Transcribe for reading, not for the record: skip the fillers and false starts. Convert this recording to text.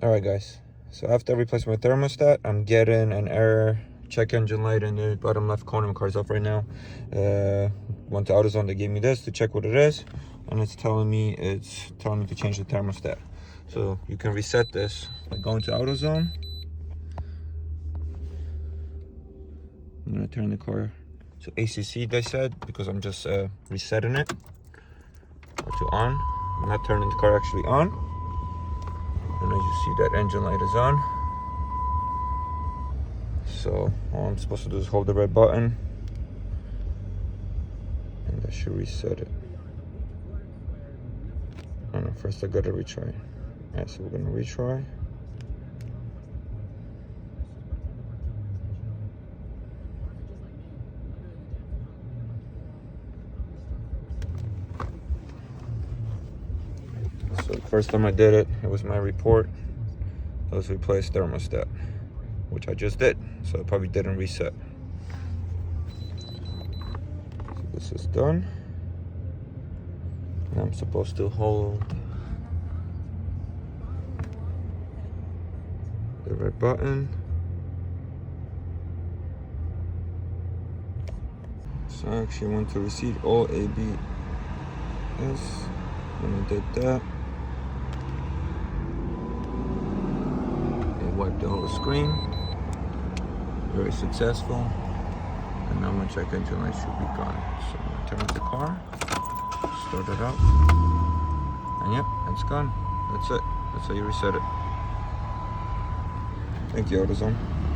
Alright guys, so after I replaced my thermostat, I'm getting an error. Check engine light in the bottom left corner. My car's off right now. Went to AutoZone, they gave me this to check what it is, and it's telling me to change the thermostat. So you can reset this by going to AutoZone. I'm gonna turn the car to ACC, they said, because I'm just resetting it. Or to on. I'm not turning the car actually on. And as you see, that engine light is on. So all I'm supposed to do is hold the red button, and that should reset it. Oh no, first I gotta retry. Alright, so we're gonna retry. So the first time I did it, it was my report. Let's replace thermostat, which I just did, so it probably didn't reset. So this is done. And I'm supposed to hold the red button. So I actually went to receive all ABS. When I did that, wiped the whole screen. Very successful. And now my check engine light should be gone. So I'm gonna turn off the car, start it up, and yep, it's gone. That's it. That's how you reset it. Thank you, AutoZone.